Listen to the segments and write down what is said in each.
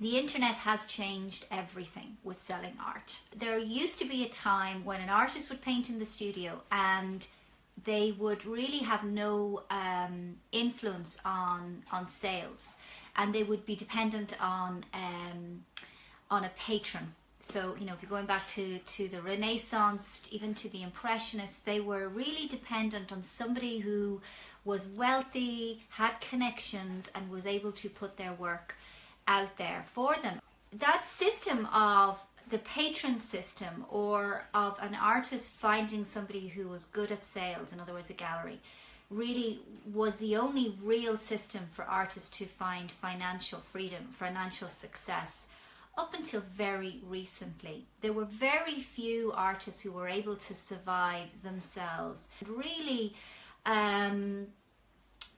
The internet has changed everything with selling art. There used to be a time when an artist would paint in the studio and they would really have no influence on sales, and they would be dependent on a patron. So, you know, if you're going back to the Renaissance, even to the Impressionists, they were really dependent on somebody who was wealthy, had connections, and was able to put their work out there for them. That system of the patron system, or of an artist finding somebody who was good at sales, in other words a gallery, really was the only real system for artists to find financial freedom, financial success. Up until very recently, there were very few artists who were able to survive themselves. Really,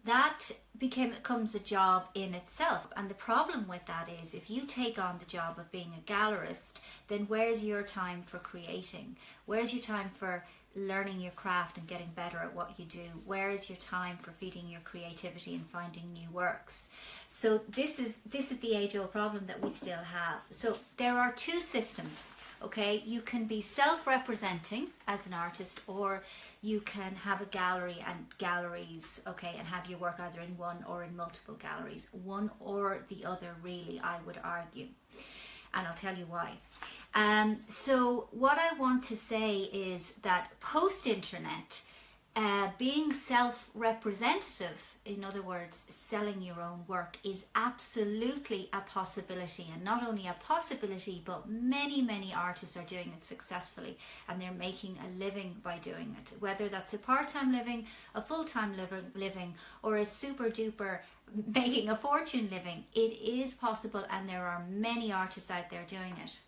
that becomes a job in itself. And the problem with that is, if you take on the job of being a gallerist, then where's your time for creating? Where's your time for learning your craft and getting better at what you do? Where is your time for feeding your creativity and finding new works? So this is the age-old problem that we still have. So there are two systems, okay? You can be self-representing as an artist, or you can have a gallery and galleries, okay, and have your work either in one or in multiple galleries. One or the other, really, I would argue. And I'll tell you why. So what I want to say is that post-internet, being self-representative, in other words, selling your own work, is absolutely a possibility. And not only a possibility, but many, many artists are doing it successfully, and they're making a living by doing it. Whether that's a part-time living, a full-time living, or a super-duper making a fortune living, it is possible, and there are many artists out there doing it.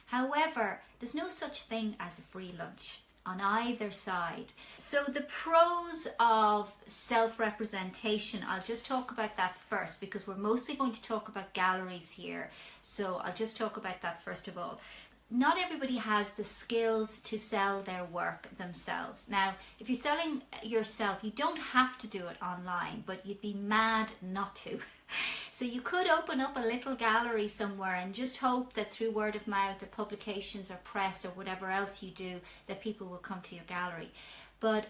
However, there's no such thing as a free lunch on either side. So the pros of self-representation, I'll just talk about that first, because we're mostly going to talk about galleries here. So I'll just talk about that first of all. Not everybody has the skills to sell their work themselves. Now, if you're selling yourself, you don't have to do it online, but you'd be mad not to. So you could open up a little gallery somewhere and just hope that through word of mouth or publications or press or whatever else you do, that people will come to your gallery. But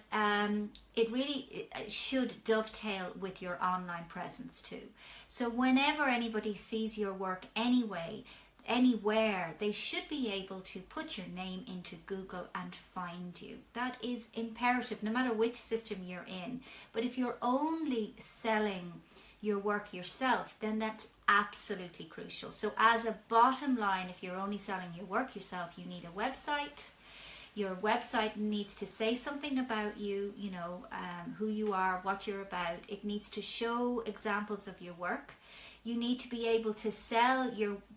it really should dovetail with your online presence too. So whenever anybody sees your work anywhere, they should be able to put your name into Google and find you. That is imperative, no matter which system you're in. But if you're only selling your work yourself, then that's absolutely crucial. So as a bottom line, if you're only selling your work yourself, you need a website. Your website needs to say something about you, you know, who you are, what you're about. It needs to show examples of your work. You need to be able to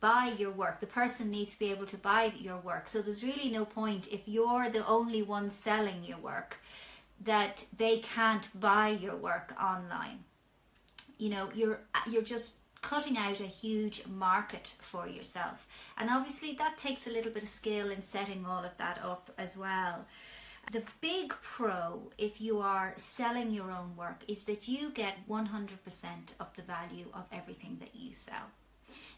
buy your work. The person needs to be able to buy your work. So there's really no point, if you're the only one selling your work, that they can't buy your work online. You know, you're just cutting out a huge market for yourself. And obviously that takes a little bit of skill in setting all of that up as well. The big pro, if you are selling your own work, is that you get 100% of the value of everything that you sell.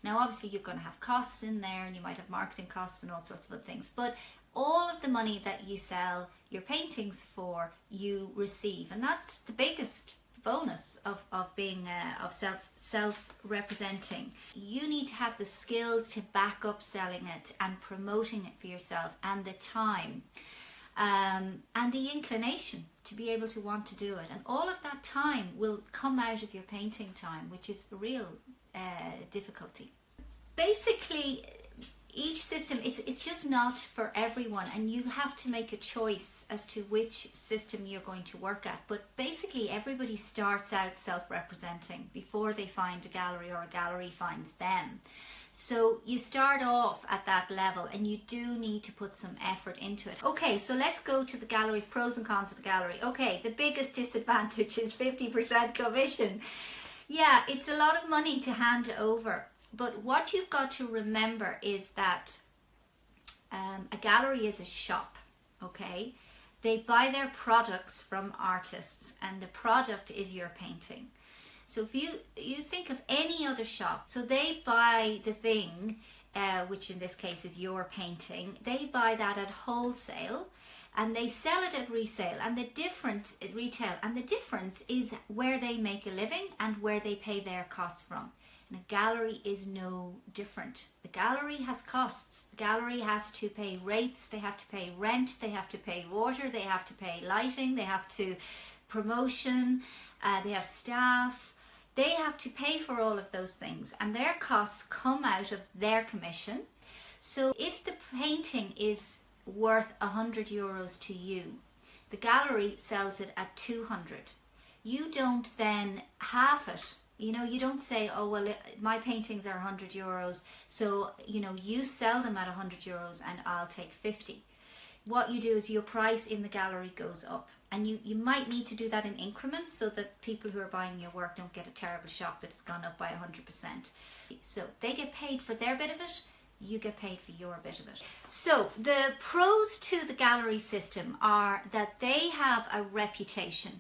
Now, obviously you're going to have costs in there, and you might have marketing costs and all sorts of other things, but all of the money that you sell your paintings for, you receive. And that's the biggest bonus of being self-representing. You need to have the skills to back up selling it and promoting it for yourself, and the time. And the inclination to be able to want to do it, and all of that time will come out of your painting time, which is a real difficulty. Basically, each system, it's just not for everyone, and you have to make a choice as to which system you're going to work at. But basically everybody starts out self-representing before they find a gallery, or a gallery finds them. So you start off at that level, and you do need to put some effort into it. Okay, so let's go to the galleries, pros and cons of the gallery. Okay, the biggest disadvantage is 50% commission. Yeah, it's a lot of money to hand over. But what you've got to remember is that a gallery is a shop, okay? They buy their products from artists, and the product is your painting. So if you think of any other shop, so they buy the thing, which in this case is your painting, they buy that at wholesale and they sell it at resale, and the difference at retail, and the difference is where they make a living and where they pay their costs from. And a gallery is no different. The gallery has costs. The gallery has to pay rates, they have to pay rent, they have to pay water, they have to pay lighting, they have to promotion, they have staff. They have to pay for all of those things, and their costs come out of their commission. So if the painting is worth €100 to you, the gallery sells it at 200. You don't then half it. You don't say, oh well, my paintings are €100, so you sell them at €100 and I'll take 50. What you do is your price in the gallery goes up, and you might need to do that in increments so that people who are buying your work don't get a terrible shock that it's gone up by 100%. So they get paid for their bit of it, you get paid for your bit of it. So the pros to the gallery system are that they have a reputation.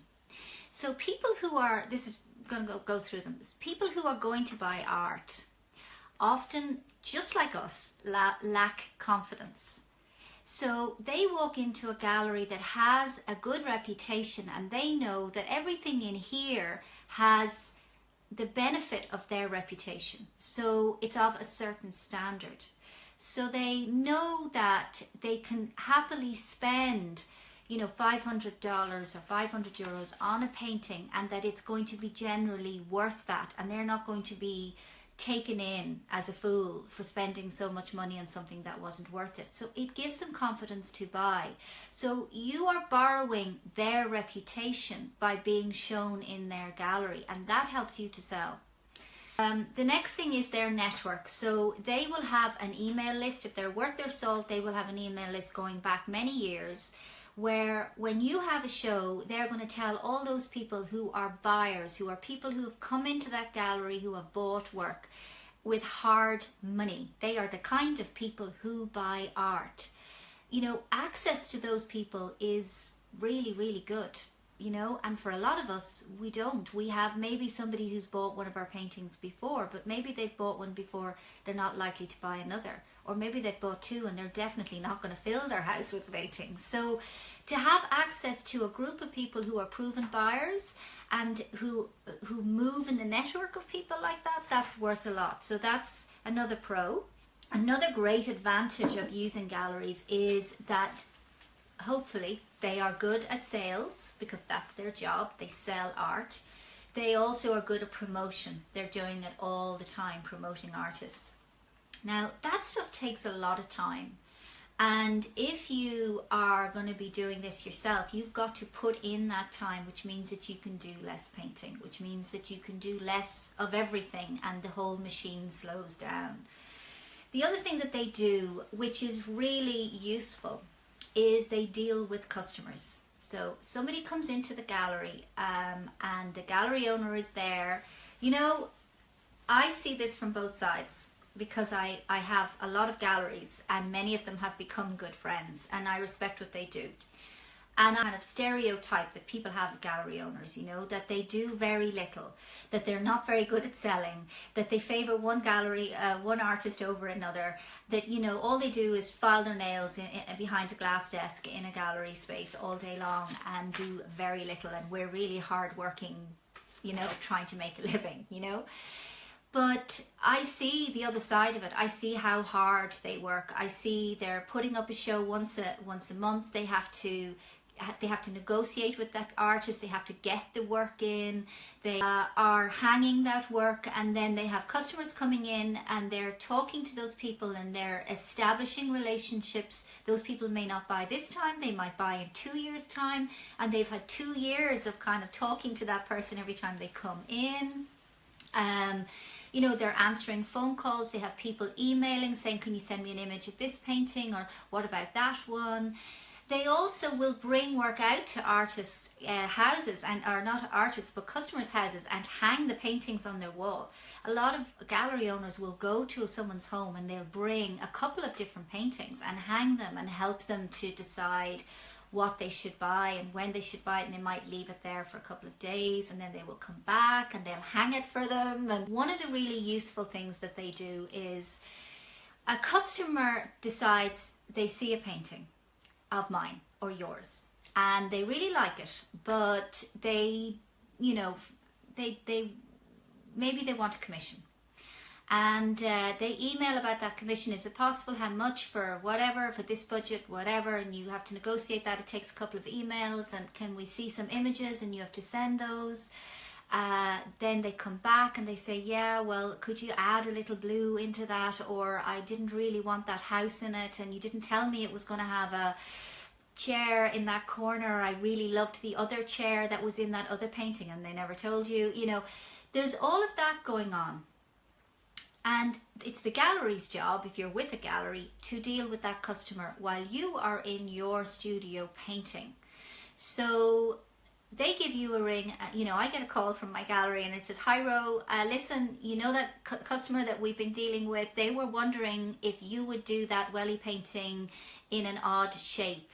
So people who are, this is going to go through them, people who are going to buy art often, just like us, lack confidence. So they walk into a gallery that has a good reputation, and they know that everything in here has the benefit of their reputation. So it's of a certain standard. So they know that they can happily spend $500 or €500 on a painting, and that it's going to be generally worth that, and they're not going to be taken in as a fool for spending so much money on something that wasn't worth it. So it gives them confidence to buy. So you are borrowing their reputation by being shown in their gallery, and that helps you to sell. The next thing is their network. So they will have an email list. If they're worth their salt, they will have an email list going back many years, where when you have a show, they're going to tell all those people who are buyers, who are people who have come into that gallery, who have bought work with hard money. They are the kind of people who buy art. Access to those people is really, really good. And for a lot of us, we don't. We have maybe somebody who's bought one of our paintings before, but maybe they've bought one before, they're not likely to buy another. Or maybe they've bought two and they're definitely not going to fill their house with paintings. So to have access to a group of people who are proven buyers and who move in the network of people like that, that's worth a lot. So that's another pro. Another great advantage of using galleries is that hopefully they are good at sales, because that's their job. They sell art. They also are good at promotion. They're doing it all the time, promoting artists. Now that stuff takes a lot of time, and if you are going to be doing this yourself, you've got to put in that time, which means that you can do less painting, which means that you can do less of everything, and the whole machine slows down. The other thing that they do, which is really useful, is they deal with customers. So somebody comes into the gallery and the gallery owner is there. I see this from both sides, because I have a lot of galleries and many of them have become good friends, and I respect what they do. And I kind of stereotype that people have gallery owners, that they do very little, that they're not very good at selling, that they favour one gallery, one artist over another, that, all they do is file their nails behind a glass desk in a gallery space all day long and do very little, and we're really hard working, trying to make a living, But I see the other side of it. I see how hard they work. I see they're putting up a show once a month. They have to negotiate with that artist. They have to get the work in. They are hanging that work, and then they have customers coming in and they're talking to those people and they're establishing relationships. Those people may not buy this time, they might buy in 2 years' time, and they've had 2 years of kind of talking to that person every time they come in. They're answering phone calls. They have people emailing saying, can you send me an image of this painting, or what about that one? They also will bring work out to artists' houses, or not artists, but customers' houses, and hang the paintings on their wall. A lot of gallery owners will go to someone's home and they'll bring a couple of different paintings and hang them and help them to decide what they should buy and when they should buy it, and they might leave it there for a couple of days and then they will come back and they'll hang it for them. And one of the really useful things that they do is a customer decides they see a painting of mine or yours and they really like it, but they, you know, they maybe they want a commission, and they email about that commission. Is it possible? How much for whatever, for this budget, whatever, and you have to negotiate that. It takes a couple of emails, and can we see some images, and you have to send those. Then they come back and they say, yeah, well, could you add a little blue into that, or I didn't really want that house in it and you didn't tell me it was going to have a chair in that corner. I really loved the other chair that was in that other painting and they never told you. You know, there's all of that going on, and it's the gallery's job, if you're with a gallery, to deal with that customer while you are in your studio painting. So they give you a ring. You know, I get a call from my gallery and it says, hi Ro, listen, you know that customer that we've been dealing with, they were wondering if you would do that welly painting in an odd shape.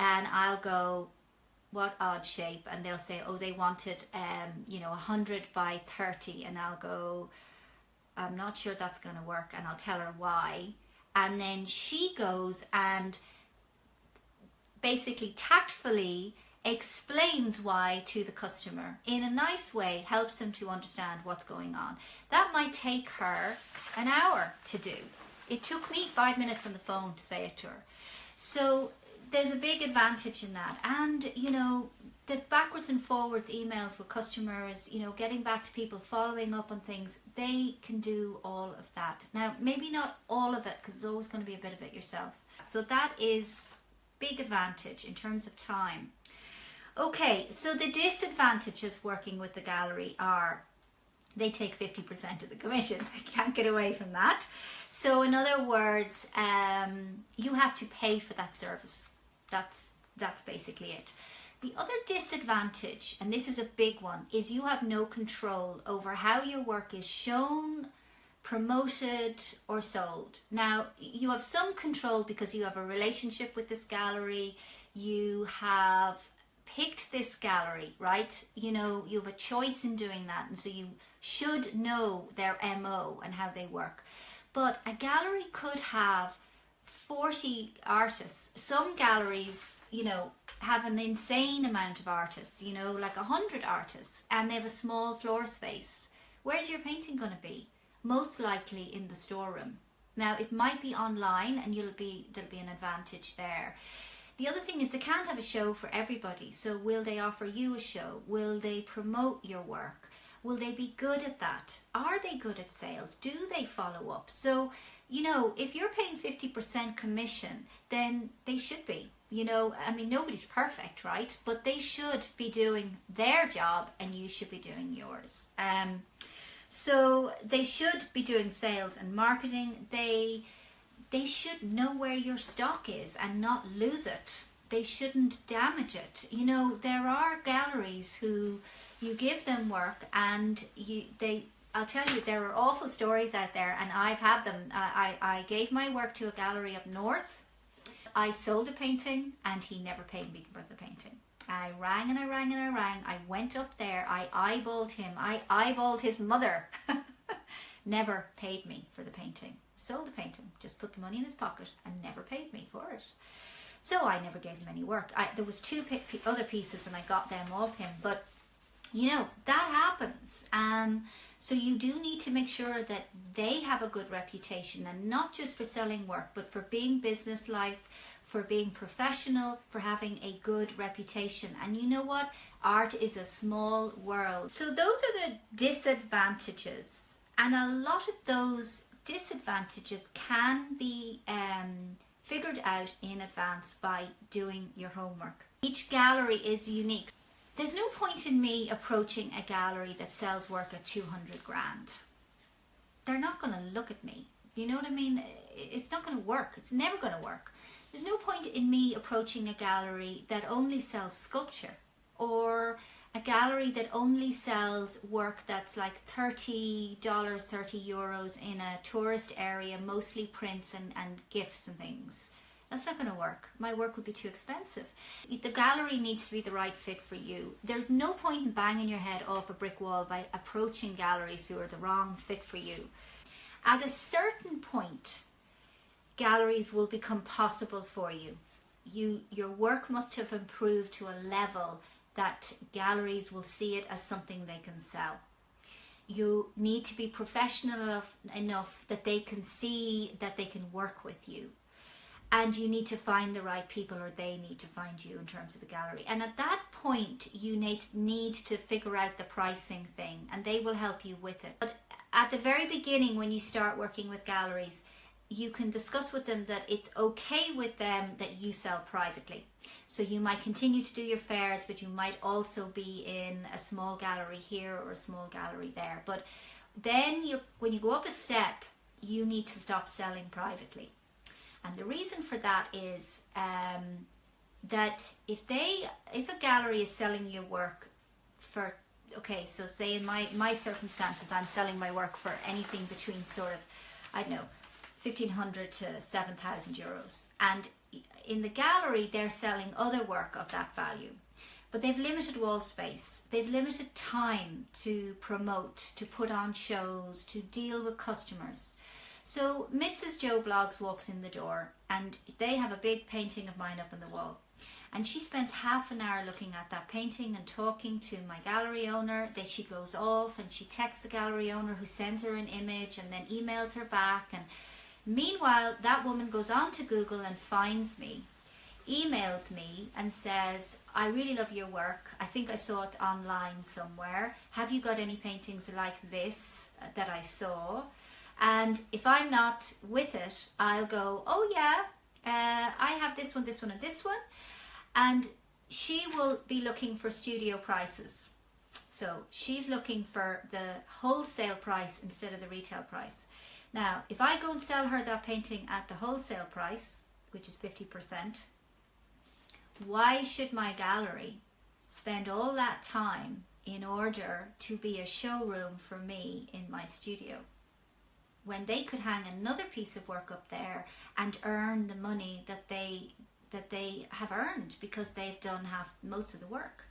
And I'll go, what odd shape? And they'll say, oh, they wanted, you know, 100 by 30. And I'll go, I'm not sure that's going to work. And I'll tell her why. And then she goes and basically tactfully explains why to the customer in a nice way, helps them to understand what's going on. That might take her an hour to do. It took me 5 minutes on the phone to say it to her. So there's a big advantage in that. And, you know, the backwards and forwards emails with customers, you know, getting back to people, following up on things, they can do all of that. Now, maybe not all of it, because there's always going to be a bit of it yourself. So that is big advantage in terms of time. Okay, so the disadvantages working with the gallery are they take 50% of the commission. I can't get away from that. So in other words, you have to pay for that service. That's basically it. The other disadvantage, and this is a big one, is you have no control over how your work is shown, promoted or sold. Now, you have some control because you have a relationship with this gallery. You have picked this gallery, right? You know, you have a choice in doing that, and so you should know their MO and how they work. But a gallery could have 40 artists. Some galleries, you know, have an insane amount of artists, you know, like 100 artists, and they have a small floor space. Where's your painting going to be? Most likely in the storeroom. Now, it might be online, and there'll be an advantage there. The other thing is they can't have a show for everybody. So will they offer you a show? Will they promote your work? Will they be good at that? Are they good at sales? Do they follow up? So, you know, if you're paying 50% commission, then they should be. You know, I mean, nobody's perfect, right? But they should be doing their job and you should be doing yours. So they should be doing sales and marketing. They should know where your stock is and not lose it. They shouldn't damage it. You know, there are galleries who you give them work and I'll tell you, there are awful stories out there, and I've had them. I gave my work to a gallery up north. I sold a painting and he never paid me for the painting. I rang and I rang and I rang. I went up there. I eyeballed him. I eyeballed his mother. Never paid me for the painting. Sold the painting, just put the money in his pocket and never paid me for it. So I never gave him any work. There was two other pieces and I got them off him. But, you know, that happens. So you do need to make sure that they have a good reputation, and not just for selling work, but for being businesslike, for being professional, for having a good reputation. And you know what? Art is a small world. So those are the disadvantages. And a lot of those disadvantages can be figured out in advance by doing your homework. Each gallery is unique. There's no point in me approaching a gallery that sells work at 200 grand. They're not going to look at me. You know what I mean? It's not going to work. It's never going to work. There's no point in me approaching a gallery that only sells sculpture, or a gallery that only sells work that's like $30, €30 in a tourist area, mostly prints and gifts and things. That's not going to work. My work would be too expensive. The gallery needs to be the right fit for you. There's no point in banging your head off a brick wall by approaching galleries who are the wrong fit for you. At a certain point, galleries will become possible for you. Your work must have improved to a level that galleries will see it as something they can sell. You need to be professional enough that they can see that they can work with you. And you need to find the right people, or they need to find you in terms of the gallery. And at that point, you need to figure out the pricing thing, and they will help you with it. But at the very beginning, when you start working with galleries, you can discuss with them that it's okay with them that you sell privately. So you might continue to do your fairs, but you might also be in a small gallery here or a small gallery there. But then when you go up a step, you need to stop selling privately. And the reason for that is that if a gallery is selling your work for, okay, so say in my circumstances, I'm selling my work for anything between sort of, I don't know, 1,500 to 7,000 euros. And in the gallery, they're selling other work of that value. But they've limited wall space. They've limited time to promote, to put on shows, to deal with customers. So Mrs. Joe Bloggs walks in the door and they have a big painting of mine up on the wall. And she spends half an hour looking at that painting and talking to my gallery owner. Then she goes off and she texts the gallery owner, who sends her an image and then emails her back. And meanwhile, that woman goes on to Google and finds me, emails me and says, I really love your work. I think I saw it online somewhere. Have you got any paintings like this that I saw? And if I'm not with it, I'll go, oh yeah, I have this one, and this one. And she will be looking for studio prices. So she's looking for the wholesale price instead of the retail price. Now, if I go and sell her that painting at the wholesale price, which is 50%, why should my gallery spend all that time in order to be a showroom for me in my studio, when they could hang another piece of work up there and earn the money that they have earned because they've done most of the work?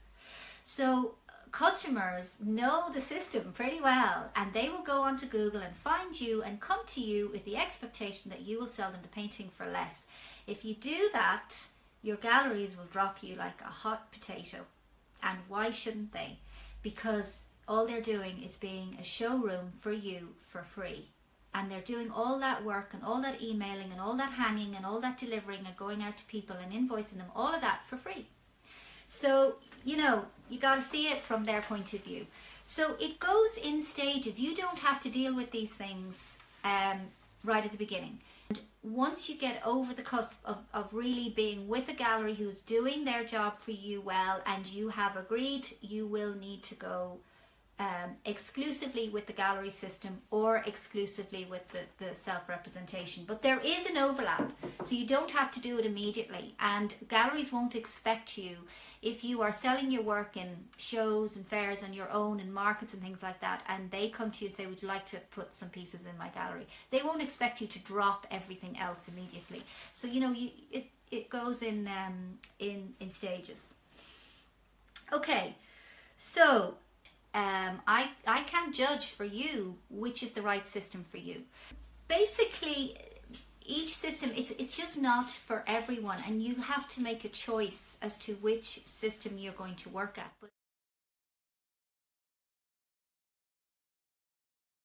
So customers know the system pretty well, and they will go onto Google and find you and come to you with the expectation that you will sell them the painting for less. If you do that, your galleries will drop you like a hot potato. And why shouldn't they? Because all they're doing is being a showroom for you for free. And they're doing all that work and all that emailing and all that hanging and all that delivering and going out to people and invoicing them, all of that for free. So, you got to see it from their point of view. So it goes in stages. You don't have to deal with these things right at the beginning. And once you get over the cusp of really being with a gallery who's doing their job for you well, and you have agreed you will need to go exclusively with the gallery system or exclusively with the self-representation. But there is an overlap, so you don't have to do it immediately, and galleries won't expect you, if you are selling your work in shows and fairs on your own and markets and things like that, and they come to you and say, would you like to put some pieces in my gallery, they won't expect you to drop everything else immediately. So it goes in stages. Okay, so I can't judge for you which is the right system for you. Basically, each system, it's just not for everyone, and you have to make a choice as to which system you're going to work at. But